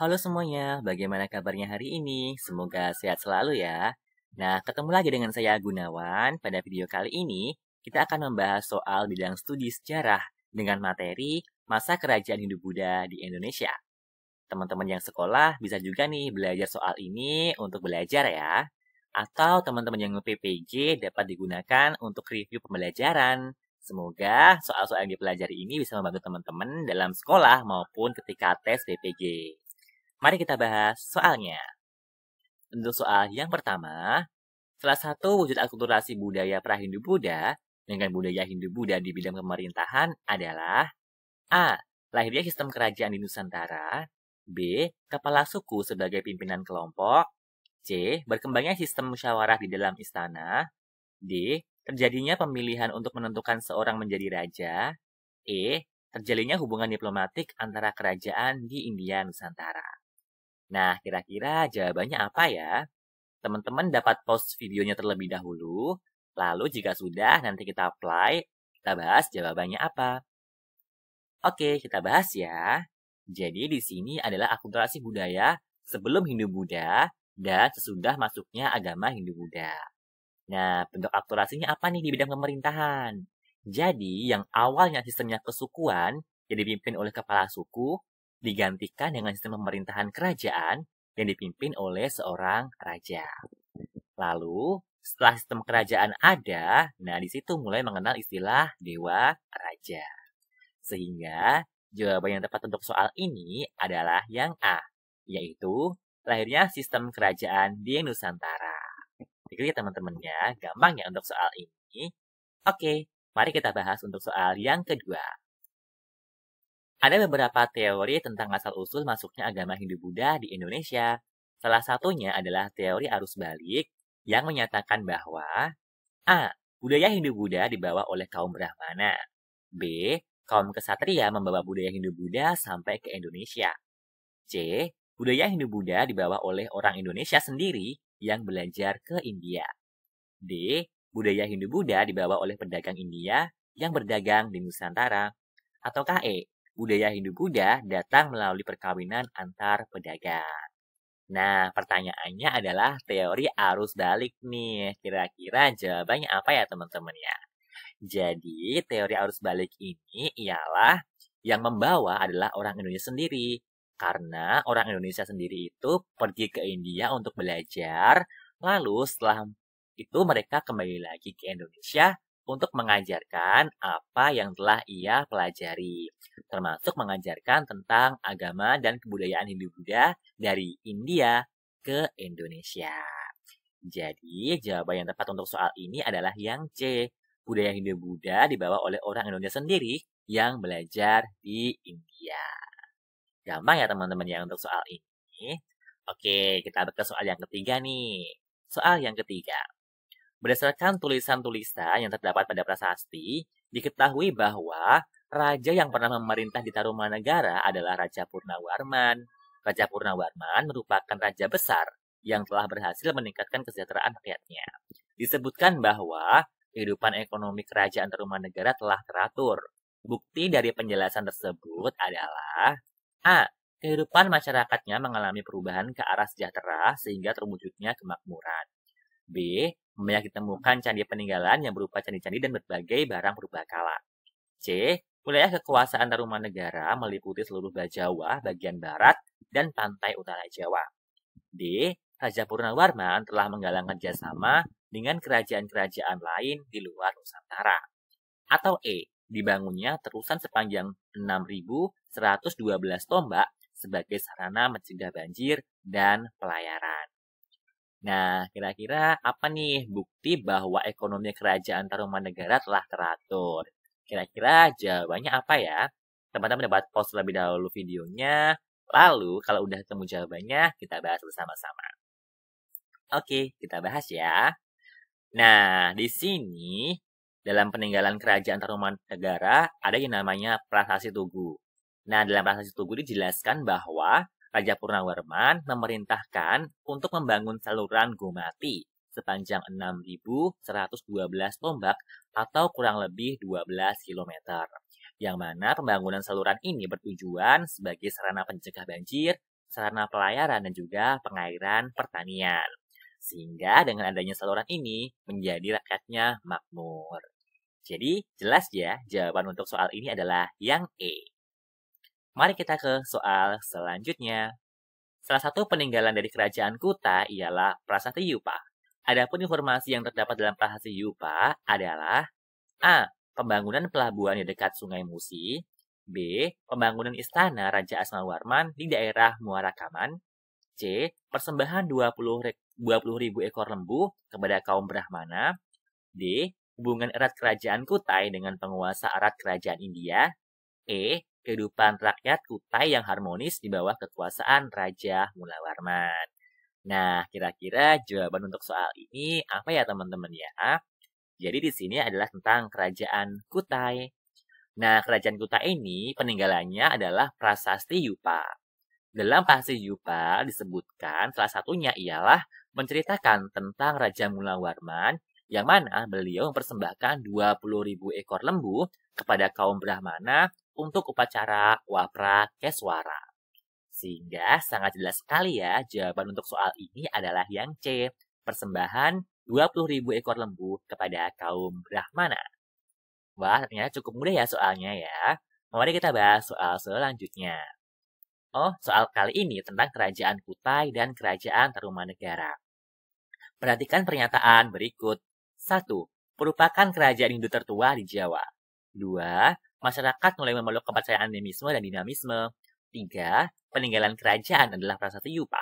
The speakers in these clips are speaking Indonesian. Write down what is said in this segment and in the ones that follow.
Halo semuanya, bagaimana kabarnya hari ini? Semoga sehat selalu ya. Nah, ketemu lagi dengan saya Gunawan. Pada video kali ini, kita akan membahas soal bidang studi sejarah dengan materi masa kerajaan Hindu-Buddha di Indonesia. Teman-teman yang sekolah bisa juga nih belajar soal ini untuk belajar ya. Atau teman-teman yang PPJ dapat digunakan untuk review pembelajaran. Semoga soal-soal yang dipelajari ini bisa membantu teman-teman dalam sekolah maupun ketika tes PPG. Mari kita bahas soalnya. Untuk soal yang pertama, salah satu wujud akulturasi budaya pra-Hindu-Buddha dengan budaya Hindu-Buddha di bidang pemerintahan adalah A. Lahirnya sistem kerajaan di Nusantara. B. Kepala suku sebagai pimpinan kelompok. C. Berkembangnya sistem musyawarah di dalam istana. D. Terjadinya pemilihan untuk menentukan seorang menjadi raja. E. Terjalinnya hubungan diplomatik antara kerajaan di India Nusantara. Nah, kira-kira jawabannya apa ya? Teman-teman dapat pause videonya terlebih dahulu, lalu jika sudah nanti kita apply, kita bahas jawabannya apa. Oke, kita bahas ya. Jadi di sini adalah akulturasi budaya sebelum Hindu-Buddha dan sesudah masuknya agama Hindu-Buddha. Nah, bentuk akulturasinya apa nih di bidang pemerintahan? Jadi, yang awalnya sistemnya kesukuan yang dipimpin oleh kepala suku, digantikan dengan sistem pemerintahan kerajaan yang dipimpin oleh seorang raja. Lalu, setelah sistem kerajaan ada, nah di situ mulai mengenal istilah dewa raja. Sehingga, jawaban yang tepat untuk soal ini adalah yang A, yaitu lahirnya sistem kerajaan di Nusantara. Jadi teman-temannya, gampang ya untuk soal ini. Oke, mari kita bahas untuk soal yang kedua. Ada beberapa teori tentang asal-usul masuknya agama Hindu-Buddha di Indonesia. Salah satunya adalah teori arus balik yang menyatakan bahwa A. Budaya Hindu-Buddha dibawa oleh kaum Brahmana. B. Kaum kesatria membawa budaya Hindu-Buddha sampai ke Indonesia. C. Budaya Hindu-Buddha dibawa oleh orang Indonesia sendiri yang belajar ke India. D. Budaya Hindu-Buddha dibawa oleh pedagang India yang berdagang di Nusantara. Ataukah E. Budaya Hindu-Buddha datang melalui perkawinan antar pedagang. Nah, pertanyaannya adalah teori arus balik nih. Kira-kira jawabannya apa ya teman-teman ya? Jadi, teori arus balik ini ialah yang membawa adalah orang Indonesia sendiri. Karena orang Indonesia sendiri itu pergi ke India untuk belajar, lalu setelah itu mereka kembali lagi ke Indonesia untuk mengajarkan apa yang telah ia pelajari, termasuk mengajarkan tentang agama dan kebudayaan Hindu-Buddha dari India ke Indonesia. Jadi, jawaban yang tepat untuk soal ini adalah yang C. Budaya Hindu-Buddha dibawa oleh orang Indonesia sendiri yang belajar di India. Gampang ya teman-teman ya untuk soal ini. Oke, kita ke soal yang ketiga nih. Soal yang ketiga. Berdasarkan tulisan-tulisan yang terdapat pada prasasti, diketahui bahwa raja yang pernah memerintah di Tarumanagara adalah Raja Purnawarman. Raja Purnawarman merupakan raja besar yang telah berhasil meningkatkan kesejahteraan rakyatnya. Disebutkan bahwa kehidupan ekonomi kerajaan Tarumanagara telah teratur. Bukti dari penjelasan tersebut adalah A. Kehidupan masyarakatnya mengalami perubahan ke arah sejahtera sehingga terwujudnya kemakmuran. B. Banyak ditemukan candi peninggalan yang berupa candi-candi dan berbagai barang purbakala. C. Wilayah kekuasaan Tarumanegara meliputi seluruh Jawa, bagian barat, dan pantai utara Jawa. D. Raja Purnawarman telah menggalang kerjasama dengan kerajaan-kerajaan lain di luar Nusantara. Atau E. Dibangunnya terusan sepanjang 6.112 tombak sebagai sarana mencegah banjir dan pelayaran. Nah, kira-kira apa nih bukti bahwa ekonomi kerajaan Tarumanegara telah teratur? Kira-kira jawabannya apa ya? Teman-teman dapat pause terlebih dahulu videonya, lalu kalau udah ketemu jawabannya, kita bahas bersama-sama. Oke, kita bahas ya. Nah, di sini dalam peninggalan kerajaan Tarumanegara ada yang namanya Prasasti Tugu. Nah, dalam Prasasti Tugu dijelaskan bahwa Raja Purnawarman memerintahkan untuk membangun saluran Gomati sepanjang 6.112 tombak atau kurang lebih 12 km. Yang mana pembangunan saluran ini bertujuan sebagai sarana pencegah banjir sarana pelayaran, dan juga pengairan pertanian. Sehingga dengan adanya saluran ini menjadi rakyatnya makmur. Jadi jelas ya, jawaban untuk soal ini adalah yang E. Mari kita ke soal selanjutnya. Salah satu peninggalan dari kerajaan Kuta ialah Prasasti Yupa. Adapun informasi yang terdapat dalam Prasasti Yupa adalah A. Pembangunan pelabuhan di dekat Sungai Musi. B. Pembangunan istana Raja Asmawarman di daerah Muara Kaman. C. Persembahan 20.000 ekor lembu kepada kaum Brahmana. D. Hubungan erat kerajaan Kutai dengan penguasa erat kerajaan India. E. Kehidupan rakyat Kutai yang harmonis di bawah kekuasaan Raja Mulawarman. Nah, kira-kira jawaban untuk soal ini apa ya teman-teman ya? Jadi di sini adalah tentang kerajaan Kutai. Nah, kerajaan Kutai ini peninggalannya adalah Prasasti Yupa. Dalam Prasasti Yupa disebutkan salah satunya ialah menceritakan tentang Raja Mulawarman yang mana beliau mempersembahkan 20.000 ekor lembu kepada kaum Brahmana untuk upacara Wapra Keswara. Sehingga sangat jelas sekali ya, jawaban untuk soal ini adalah yang C, persembahan 20.000 ekor lembu kepada kaum Brahmana. Wah, ternyata cukup mudah ya soalnya ya. Mari kita bahas soal selanjutnya. Oh, soal kali ini tentang kerajaan Kutai dan kerajaan Tarumanegara. Perhatikan pernyataan berikut. 1. Merupakan kerajaan Hindu tertua di Jawa. 2. Masyarakat mulai memeluk kepercayaan animisme dan dinamisme. 3. Peninggalan kerajaan adalah Prasasti Yupa.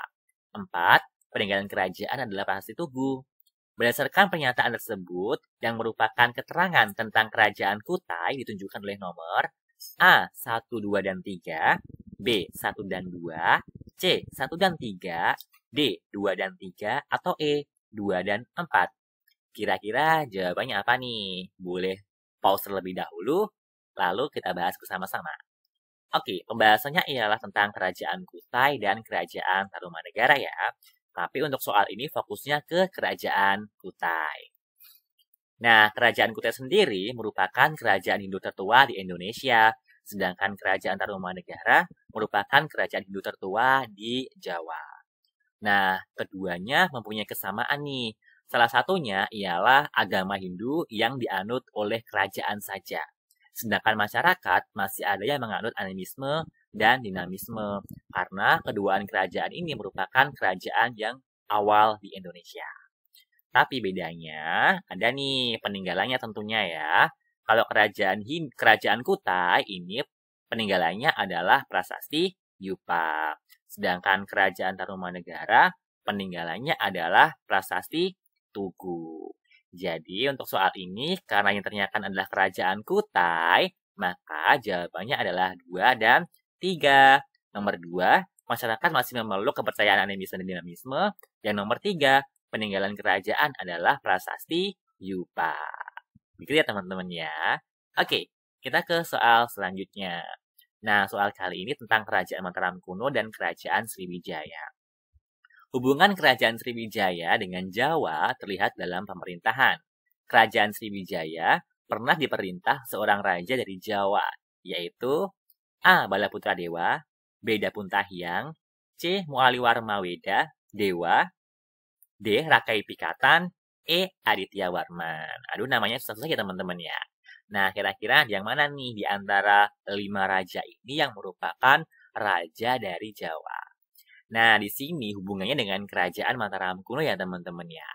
4. Peninggalan kerajaan adalah Prasasti Tugu. Berdasarkan pernyataan tersebut, yang merupakan keterangan tentang kerajaan Kutai ditunjukkan oleh nomor A. 1, 2, dan 3, B. 1 dan 2, C. 1 dan 3, D. 2 dan 3, atau E. 2 dan 4. Kira-kira jawabannya apa nih? Boleh pause terlebih dahulu, lalu kita bahas bersama-sama. Oke, pembahasannya ialah tentang kerajaan Kutai dan kerajaan Tarumanegara ya. Tapi untuk soal ini fokusnya ke kerajaan Kutai. Nah, kerajaan Kutai sendiri merupakan kerajaan Hindu tertua di Indonesia, sedangkan kerajaan Tarumanegara merupakan kerajaan Hindu tertua di Jawa. Nah, keduanya mempunyai kesamaan nih. Salah satunya ialah agama Hindu yang dianut oleh kerajaan saja. Sedangkan masyarakat masih ada yang menganut animisme dan dinamisme, karena keduaan kerajaan ini merupakan kerajaan yang awal di Indonesia. Tapi bedanya ada nih peninggalannya tentunya ya. Kalau kerajaan Kutai ini peninggalannya adalah Prasasti Yupa. Sedangkan kerajaan Tarumanegara peninggalannya adalah Prasasti Tugu. Jadi untuk soal ini karena yang ternyata adalah kerajaan Kutai, maka jawabannya adalah 2 dan 3. Nomor 2, masyarakat masih memeluk kepercayaan animisme dan dinamisme. Yang nomor 3, peninggalan kerajaan adalah Prasasti Yupa. Begitu ya teman-teman ya. Oke, kita ke soal selanjutnya. Nah, soal kali ini tentang kerajaan Mataram kuno dan kerajaan Sriwijaya. Hubungan kerajaan Sriwijaya dengan Jawa terlihat dalam pemerintahan. Kerajaan Sriwijaya pernah diperintah seorang raja dari Jawa, yaitu A. Balaputra Dewa, B. Dapuntahiang, C. Mualiwarma Weda Dewa, D. Rakai Pikatan, E. Aditya Warman. Aduh, namanya susah-susah ya teman-teman ya. Nah, kira-kira yang mana nih di antara 5 raja ini yang merupakan raja dari Jawa? Nah, di sini hubungannya dengan kerajaan Mataram kuno ya teman-teman ya.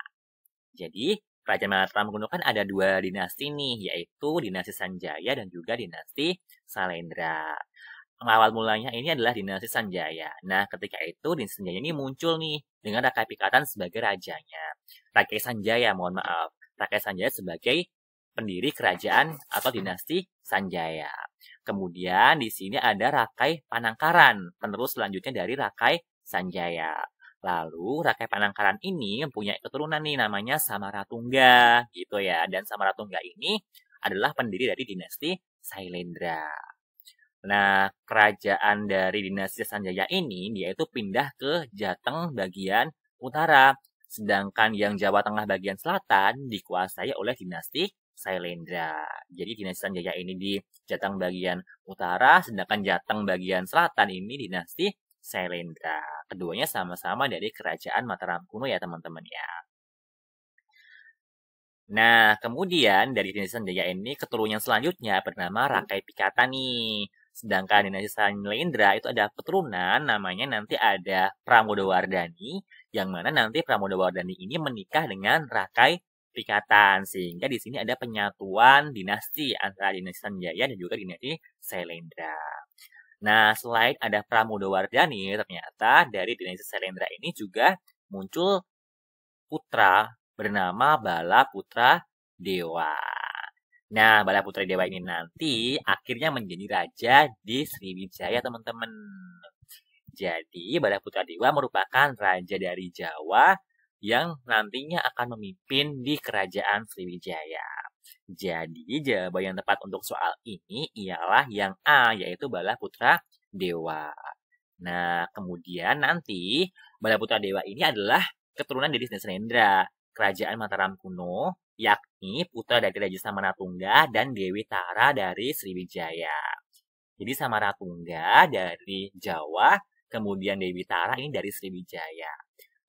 Jadi, kerajaan Mataram kuno kan ada 2 dinasti nih, yaitu dinasti Sanjaya dan juga dinasti Salendra. Awal mulanya ini adalah dinasti Sanjaya. Nah, ketika itu dinasti Sanjaya ini muncul nih dengan Rakai Pikatan sebagai rajanya. Rakai Sanjaya, mohon maaf. Rakai Sanjaya sebagai pendiri kerajaan atau dinasti Sanjaya. Kemudian di sini ada Rakai Panangkaran, penerus selanjutnya dari Rakai Sanjaya. Lalu Rakai Panangkaran ini mempunyai keturunan nih namanya Samaratungga gitu ya. Dan Samaratungga ini adalah pendiri dari dinasti Sailendra. Nah, kerajaan dari dinasti Sanjaya ini dia itu pindah ke Jateng bagian utara. Sedangkan yang Jawa Tengah bagian selatan dikuasai oleh dinasti Sailendra. Jadi dinasti Sanjaya ini di Jateng bagian utara, sedangkan Jateng bagian selatan ini dinasti Sailendra. Keduanya sama-sama dari kerajaan Mataram kuno ya teman-teman ya. Nah, kemudian dari dinasti Sanjaya ini keturunan selanjutnya bernama Rakai Pikata nih. Sedangkan dinasti Sailendra itu ada keturunan namanya nanti ada Pramodawardhani, yang mana nanti Pramodawardhani ini menikah dengan Rakai Pikatan, sehingga di sini ada penyatuan dinasti antara dinasti Sanjaya dan juga dinasti Sailendra. Nah, selain ada Pramodawardhani, ternyata dari dinasti Sailendra ini juga muncul putra bernama Bala Putra Dewa. Nah, Bala Putra Dewa ini nanti akhirnya menjadi raja di Sriwijaya, teman-teman. Jadi, Bala Putra Dewa merupakan raja dari Jawa yang nantinya akan memimpin di kerajaan Sriwijaya. Jadi, jawaban yang tepat untuk soal ini ialah yang A, yaitu Bala Putra Dewa. Nah, kemudian nanti Bala Putra Dewa ini adalah keturunan dari dinasti Sailendra, kerajaan Mataram kuno, yakni putra dari Raja Samaratungga dan Dewi Tara dari Sriwijaya. Jadi Samaratungga dari Jawa, kemudian Dewi Tara ini dari Sriwijaya.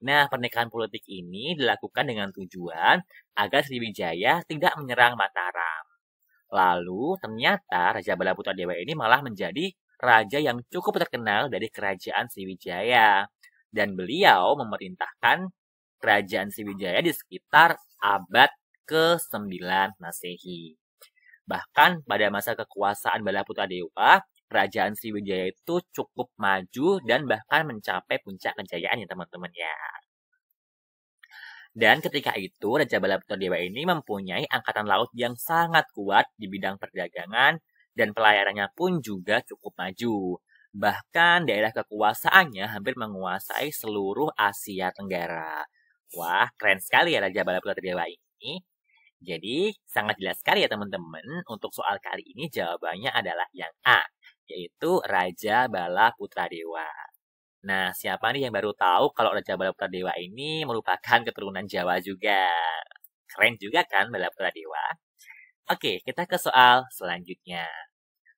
Nah, pernikahan politik ini dilakukan dengan tujuan agar Sriwijaya tidak menyerang Mataram. Lalu, ternyata Raja Bala Putra Dewa ini malah menjadi raja yang cukup terkenal dari kerajaan Sriwijaya. Dan beliau memerintahkan kerajaan Sriwijaya di sekitar abad ke-9 Masehi. Bahkan pada masa kekuasaan Bala Putra Dewa, kerajaan Sriwijaya itu cukup maju dan bahkan mencapai puncak kejayaan ya teman-teman ya. Dan ketika itu, Raja Bala Putra Dewa ini mempunyai angkatan laut yang sangat kuat di bidang perdagangan dan pelayarannya pun juga cukup maju. Bahkan daerah kekuasaannya hampir menguasai seluruh Asia Tenggara. Wah, keren sekali ya Raja Bala Putra Dewa ini. Jadi, sangat jelas sekali ya teman-teman. Untuk soal kali ini jawabannya adalah yang A, yaitu Raja Bala Putra Dewa. Nah, siapa nih yang baru tahu kalau Raja Bala Putra Dewa ini merupakan keturunan Jawa juga? Keren juga kan Bala Putra Dewa? Oke, kita ke soal selanjutnya.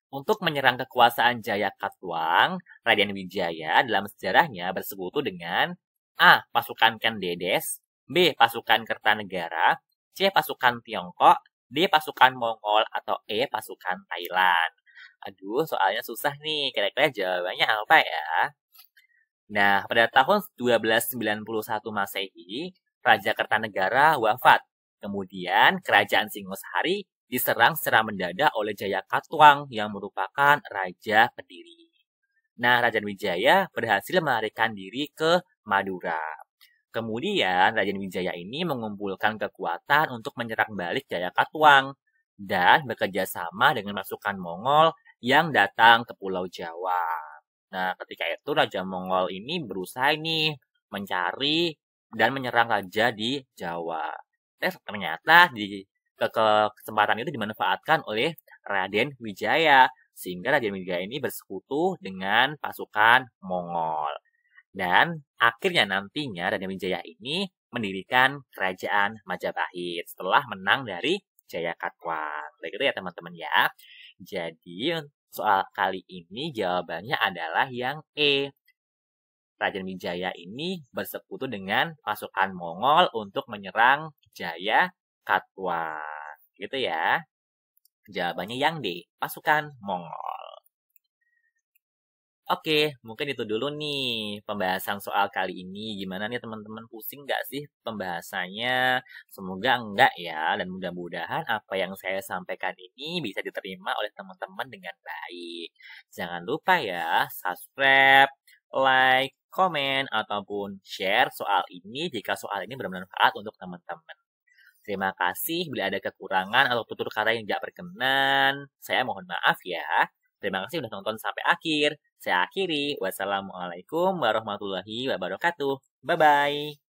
Untuk menyerang kekuasaan Jaya Katuang, Raden Wijaya dalam sejarahnya bersekutu dengan A. Pasukan Kendedes, B. Pasukan Kertanegara, C. Pasukan Tiongkok, D. Pasukan Mongol, atau E. Pasukan Thailand. Aduh, soalnya susah nih. Kira-kira jawabannya apa ya? Nah, pada tahun 1291 Masehi, Raja Kertanegara wafat. Kemudian, Kerajaan Singosari diserang secara mendadak oleh Jaya Katuang yang merupakan Raja Kediri. Nah, Raden Wijaya berhasil melarikan diri ke Madura. Kemudian, Raden Wijaya ini mengumpulkan kekuatan untuk menyerang balik Jaya Katuang dan bekerja sama dengan pasukan Mongol yang datang ke Pulau Jawa. Nah, ketika itu Raja Mongol ini berusaha nih mencari dan menyerang raja di Jawa. Ternyata di kesempatan itu dimanfaatkan oleh Raden Wijaya, sehingga Raden Wijaya ini bersekutu dengan pasukan Mongol. Dan akhirnya nantinya Raden Wijaya ini mendirikan kerajaan Majapahit setelah menang dari Jaya Katuang. Begitu ya teman-teman ya. Jadi soal kali ini jawabannya adalah yang E. Raden Wijaya ini bersekutu dengan pasukan Mongol untuk menyerang Jaya Katuang. Gitu ya. Jawabannya yang D, pasukan Mongol. Oke, mungkin itu dulu nih pembahasan soal kali ini. Gimana nih teman-teman, pusing nggak sih pembahasannya? Semoga enggak ya, dan mudah-mudahan apa yang saya sampaikan ini bisa diterima oleh teman-teman dengan baik. Jangan lupa ya, subscribe, like, komen, ataupun share soal ini jika soal ini bermanfaat untuk teman-teman. Terima kasih bila ada kekurangan atau tutur kata yang tidak berkenan. Saya mohon maaf ya. Terima kasih sudah nonton sampai akhir. Saya akhiri. Wassalamualaikum warahmatullahi wabarakatuh. Bye-bye.